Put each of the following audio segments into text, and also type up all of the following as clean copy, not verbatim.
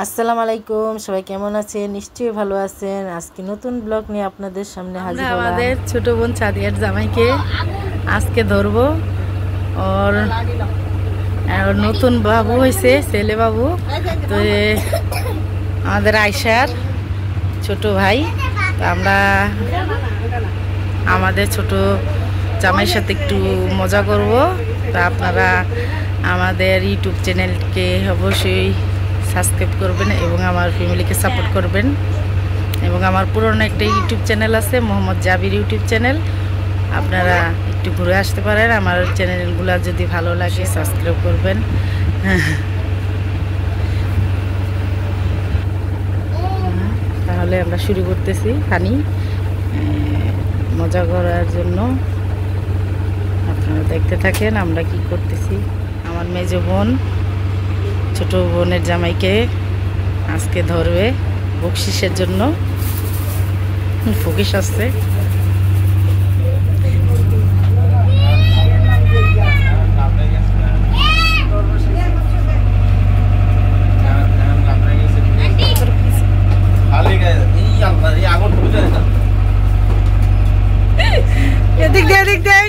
আসসালামু আলাইকুম, সবাই কেমন আছেন? নিশ্চয়ই ভালো আছেন। আজকে নতুন ব্লগ নিয়ে আপনাদের সামনে হাজির হলাম। আমাদের ছোট বোন সাদিয়ার জামাইকে আজকে ধরবো। ওর নতুন বাবু হয়েছে, ছেলে বাবু। তো আমাদের আয়শার ছোট ভাই। তো আমরা আমাদের ছোট জামাইয়ের সাথে একটু মজা করব। তো আপনারা আমাদের ইউটিউব চ্যানেলকে অবশ্যই সাবস্ক্রাইব করবেন এবং আমার ফ্যামিলিকে সাপোর্ট করবেন। এবং আমার পুরনো একটা ইউটিউব চ্যানেল আছে, মোহাম্মদ জাবির ইউটিউব চ্যানেল। আপনারা একটু ঘুরে আসতে পারেন। আমার চ্যানেলগুলো যদি ভালো লাগে সাবস্ক্রাইব করবেন। তাহলে আমরা শুরু করতেছি ফানি মজা করার জন্য। আপনারা দেখতে থাকেন আমরা কি করতেছি। আমার মেজ বোন ছোট বোনের জামাইকে আজকে ধরবে বকশিসের জন্য। ফকিস আসছে। এদিক দিয়ে এদিক দিয়ে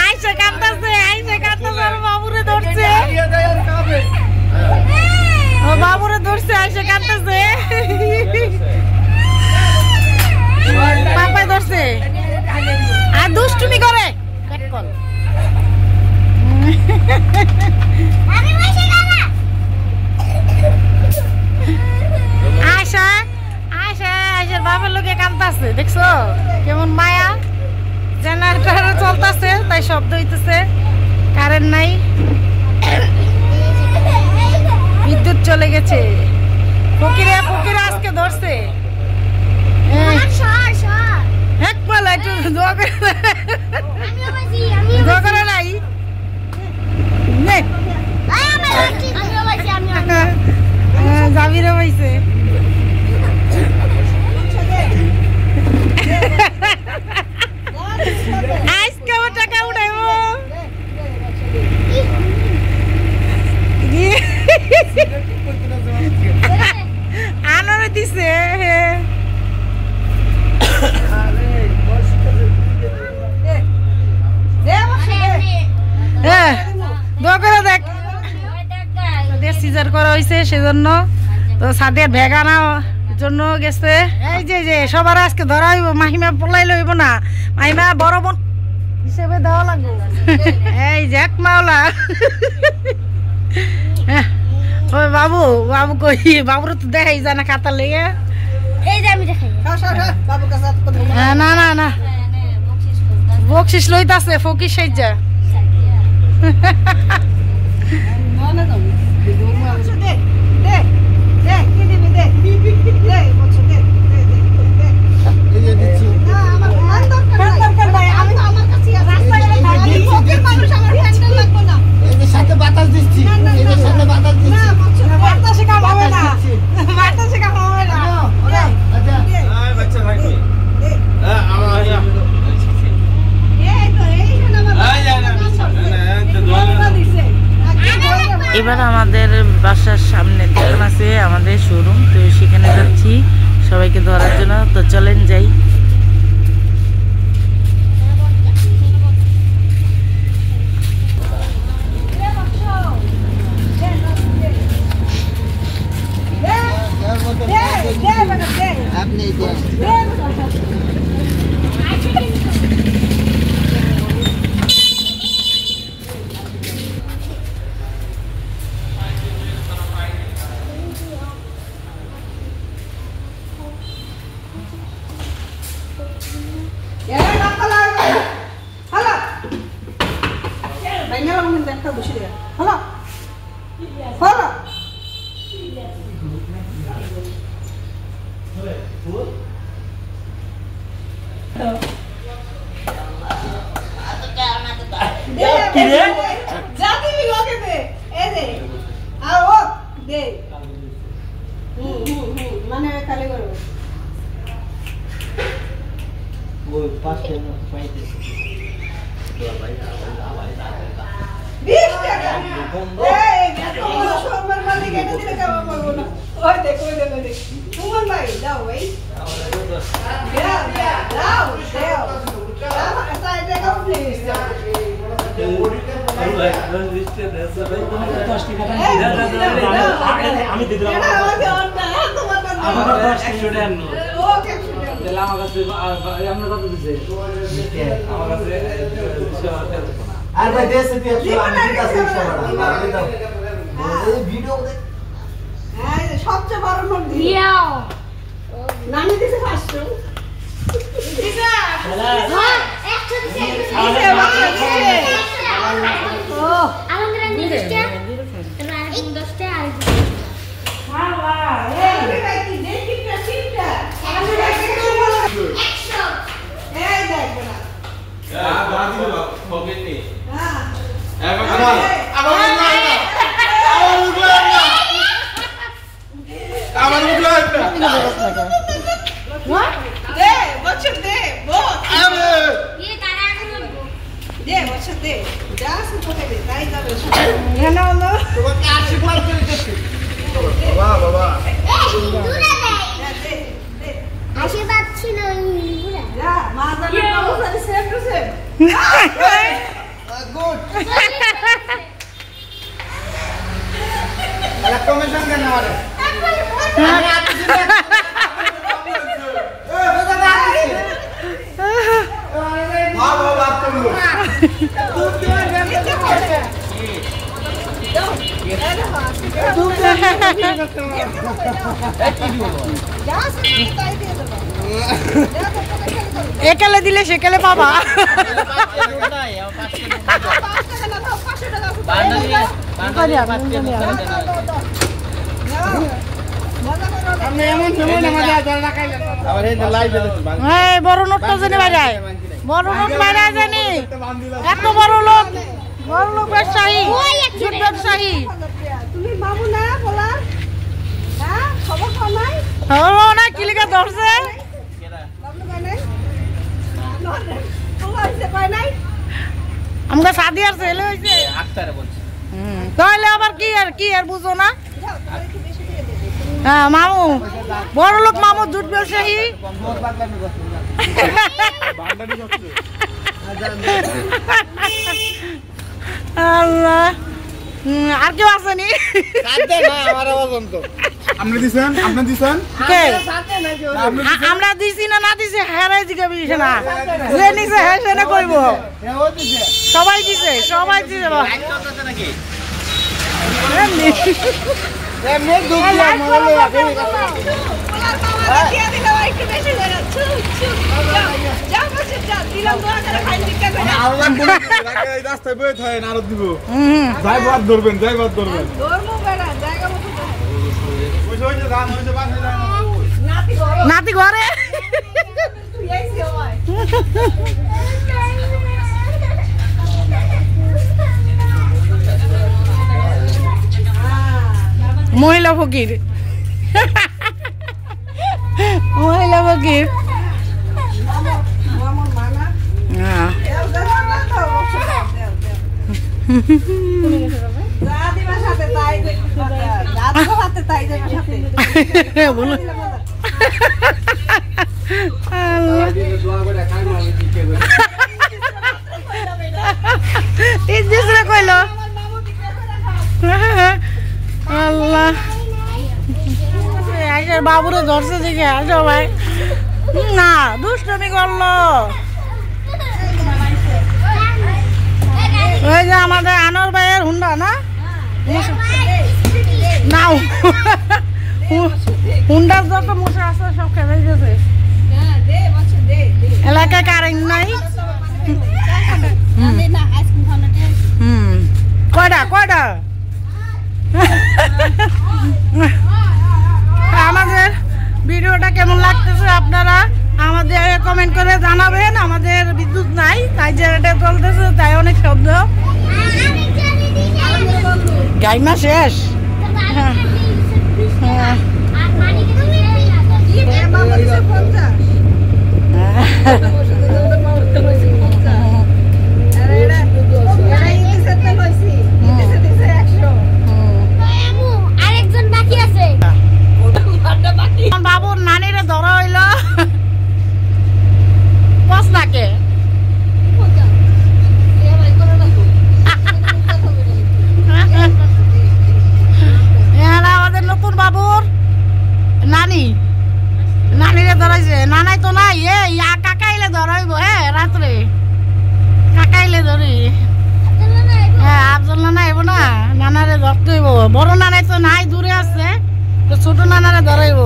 আয়শা কাঁদতেছে, বাবুরে ধরছে, বাবুরে ধরছে, আয়শা কাঁদতেছে, পাপায় ধরছে আর দুষ্টুমি করে। আয়শার বাবার লোকে কাঁদতেছে, দেখছো কেমন মায়া। জেনারেটর চলতেছে তাই শব্দ হইতেছে, কারেন্ট নাই, বিদ্যুৎ চলে গেছে। ফকিরে আজকে ধরছে। একটু দোয়া করে নাই জাবিরও পাইছে। আজকে টাকা উঠাইব আনারে দিছে। দেখ সিজার করা হয়েছে সেজন্য। তো সাদের ভ্যাগ আনার জন্য গেছে। এই যে সবার আজকে ধরা হইব। মাহিমা পলাই লইব না, মাহিমা বড় বোন হিসেবে দেওয়া লাগবে। এই যে এক মাওলা। ওই বাবু কই? বাবুর তো দেখাই যায় না খাতা লেগে। না বকশিস লইতাছে ফকিস সাইজা। এবার আমাদের বাসার সামনে দোকান আছে, আমাদের শোরুম। তো সেখানে যাচ্ছি সবাইকে ধরার জন্য। তো চলেন যাই। সবচেয়ে বড় নোট নানি দিছে ফার্স্ট একালে দিলে সেকালে পাবা। বড় নোটটা জানি বাজায়, বড় নোট বাজায় জানি, এত বড় লোক, বড় লোক ব্যবসায়ী, ব্যবসায়ী। তুমি বাবু না বলা খবর পাও নাই? খবর না কিলিকা ধরছে আমাকে শাদি আর ছেলে হয়েছে তাহলে আবার কি আর বুঝো না। হ্যাঁ মামু বড় লোক, মামু জুট ব্যবসায়ী। আল্লাহ, আর কেউ আসেনি? আমরা দিছি না না দিছি হেরাই জিজ্ঞাসা না, যে নিছে হ্যাঁ সে কইব। সবাই দিছে, সবাই দিছে। নাতি ঘরে মহিলা ফকির, মহিলা ফকির। কইল আল্লাহ, বাবুরে ধরছে দিকে সবাই না দুষ্টমি করলো। ওই যে আমাদের আনোয়ার ভাইয়ের হুন্ডা না, নাও হুন্ডার যত মশা আছে সব খেয়ে গেছে। এলাকায় কারেন্ট নাই। কয়টা কয়টা আমাদের ভিডিওটা কেমন লাগতেছে আপনারা আমাদের কমেন্ট করে জানাবেন। আমাদের বিদ্যুৎ নাই, তাই জেনারেটর চলতেছে, তাই অনেক শব্দ। গাইমা শেষ। ধরি। হ্যাঁ আফজল নানা আইব না, নানারে ধরতে হইব। বড় নানাই তো নাই, দূরে আছে, তো ছোট নানারে ধরাইব।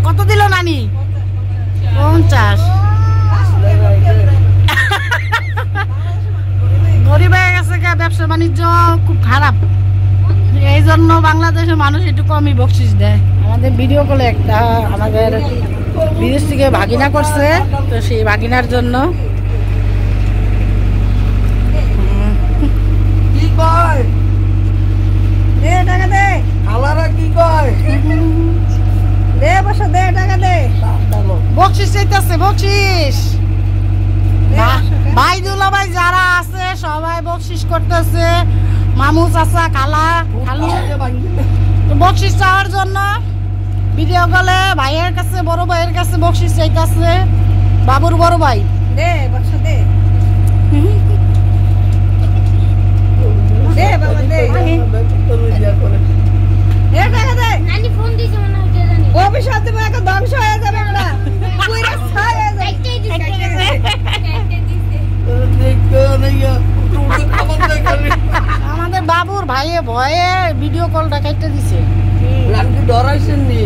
কত দিল নানি? 50। গরিব হয়ে গেছে, ব্যবসা বাণিজ্য খুব খারাপ, এই জন্য বাংলাদেশের মানুষ একটু কমই বকশিস দেয়। আমাদের ভিডিও কলে একটা আমাদের বিদেশ থেকে ভাগিনা করছে, তো সেই ভাগিনার জন্য কি কয় দে টাকা দে, আলারা কি কয় দে বসে দে টাকা দে, বকশিস চাইতেছে, বকশিস। ভাই দুলা ভাই যারা আছে সবাই বকশিস করতেছে, মামু চাচা খালা খালু, তো বকশিস চাওয়ার জন্য ভিডিও কলে ভাইয়ের কাছে, বড় ভাইয়ের কাছে বকশিস চাইতেছে। বাবুর বড় ভাই দে বসে দে দে বাবা দে দে টাকা দে। নানি ফোন দিছে মনে হয় জানি। অভিশাপ দেবো, একটা ধ্বংস হয়ে যাবে না, পুরো ছাই হয়ে যাবে। একটাই দিছে। আমাদের বাবুর ভাইয়ে ভয়ে ভিডিও কলটা কেটে দিছে। আন্টি ডরাইছেন নি?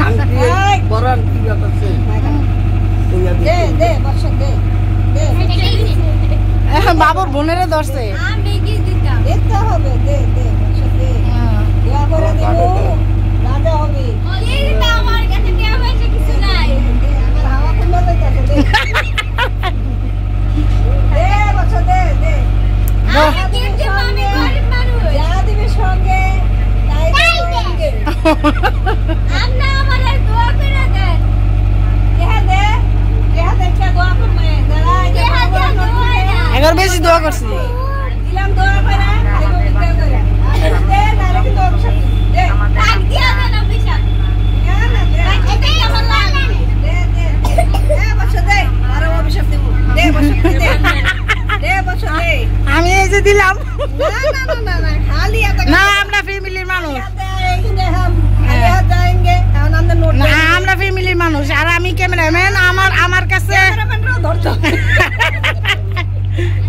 আন্টি বড় আন্টি ব্যাপারছে। দে দে বসে দে দে বাবুর বোনেরে ধরছে। আমি কি দিতাম? দেখতে হবে, দে দে বসে দে, দোয়া করে দেবো, রাজা হবে। এই তো আমার কাছে টাকা পয়সা কিছু নাই। দে, আমার হাওয়া খুলে যাইতাছে, দে দে বসে দে দে। আমি কি দিব? আমি গরিব মানুষ। যা দিবে সঙ্গে তাই দেবে। আপনি আমার দোয়া করে দেন। কেহা দে একটা দোয়া করবে, দাঁড়া এই যে টাকা দিয়ে দোয়া না। এবার বেশি দোয়া করছি। দিলাম দোয়া করে, খাইবো বিক্রি করে। দে নালে কি দোয়া করছিস? দে টাকা দিয়ে দেন পয়সা। না না দে এটাই আমার লাগে। দে দে দে বসে দে, আরো অভিশাপ দেব, দে বসে দে দে বসে দে। আমি এই যে দিলাম। না না না না না, খালি এত না আমরা ফ্যামিলির মানুষ, देंगे हम, आगे हाथ जाएंगे, आनंद नोट না আমরা ফ্যামিলির মানুষ, আর আমি ক্যামেরাম্যান। আমার কাছে धरतो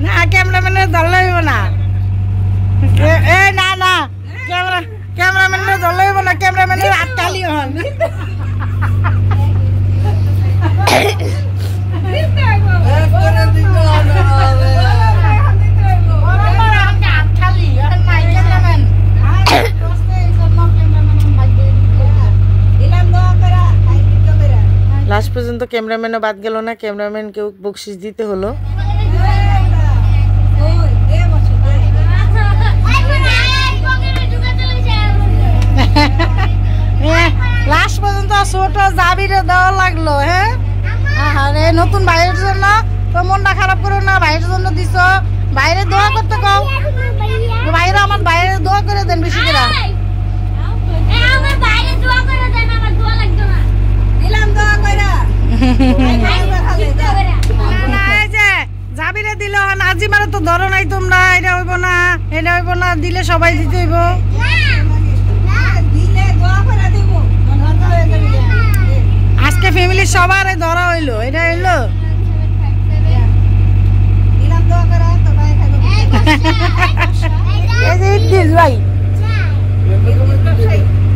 না, ক্যামেরাম্যানের ধরলে হইব না। এ না না, ক্যামেরাম্যানের ধরলে হইব না, ক্যামেরাম্যানের আটকালি হন। লাস্ট পর্যন্ত ক্যামেরাম্যানও বাদ গেল না, ক্যামেরাম্যানকেও বকশিস দিতে হলো। লাস্ট পর্যন্ত ছোট জাবিরে দেওয়া লাগলো। হ্যাঁ আরে নতুন ভাইয়ের জন্য তো মনটা খারাপ করো না, ভাইয়ের জন্য দিছ, বাইরে দোয়া করতে কও, বাইরে আমার বাইরে দোয়া করে দেন বেশি করে। আমার বাইরে দোয়া করে দেন, আমার দোয়া লাগবে না। দিলাম দোয়া কইরা এই যে জাবিরে দিল, নাজিমারে তো ধরো নাই তোমরা, এটা হইব না, এটা হইব না, দিলে সবাই দিতে হইব। দিলে দোয়া করে দিব, ধরতে হয়ে যাবে। আজকে ফ্যামিলির সবার ধরা হইলো, এটা হইলো। দিলাম দোয়া করে তো ভাই খাইবো। এই যে ইদ্দিস ভাই,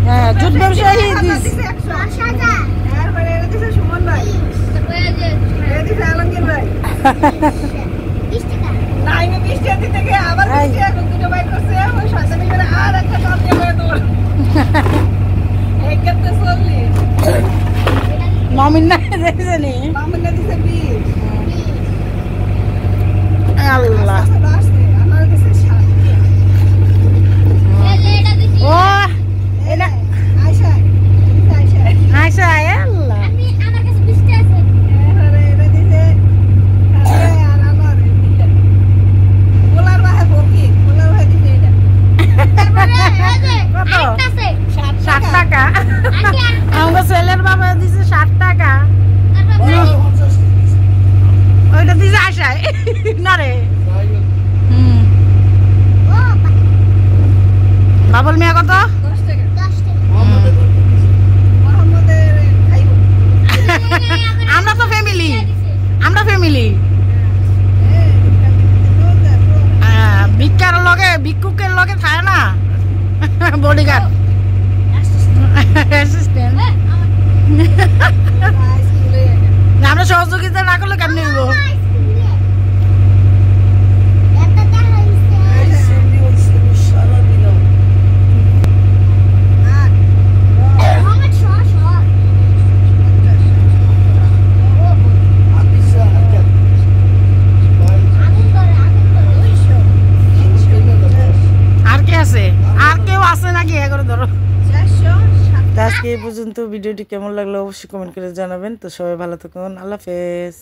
হ্যাঁ জুট ব্যবসায়ী ইদ্দিস। তারপরে এটা দিছে সুমন ভাই, এটা দিছে আলমগীর ভাই। না আমি 20 টাকা দিতে গিয়ে আবার 20 টাকা দুটো বাইক করছে, ওই শয়তানি করে আর একটা কাজ করে দৌড়। এই কত চললি নমিন না দেখছে নি মামুনে দিছে 20। আল্লাহ। দশ নে, আমার দিছে 7। ও এটা আয়শা দিছে আয়শা। আচ্ছা আল্লাহ। আমি আমার কাছে 20 টা আছে। এবারে এটা দিছে আরে আর আমার দিছে বলার ভাই বকি, বলার ভাই দিছে এটা তারপরে এই যে কত? আরেকটা আছে। 60 টাকা। আন্টি আর আমার ছেলের বাবা দিছে 60 টাকা, তারপরে ওইটা দিছে আশায় না রে। ও বাবুল মিয়া কত? 10 টাকা। 10 টাকা। মোহাম্মদের সহযোগিতা না করলে কেমনি হইব? সিন্ডি হইছে সারা দিলাম আদিসা আচ্ছা আর কে আছে? আর কেউ আছে নাকি? করে ধরো। 407 তো আজকে এই পর্যন্ত। ভিডিওটি কেমন লাগলো অবশ্যই কমেন্ট করে জানাবেন। তো সবাই ভালো থাকুন, আল্লাহ হাফেজ।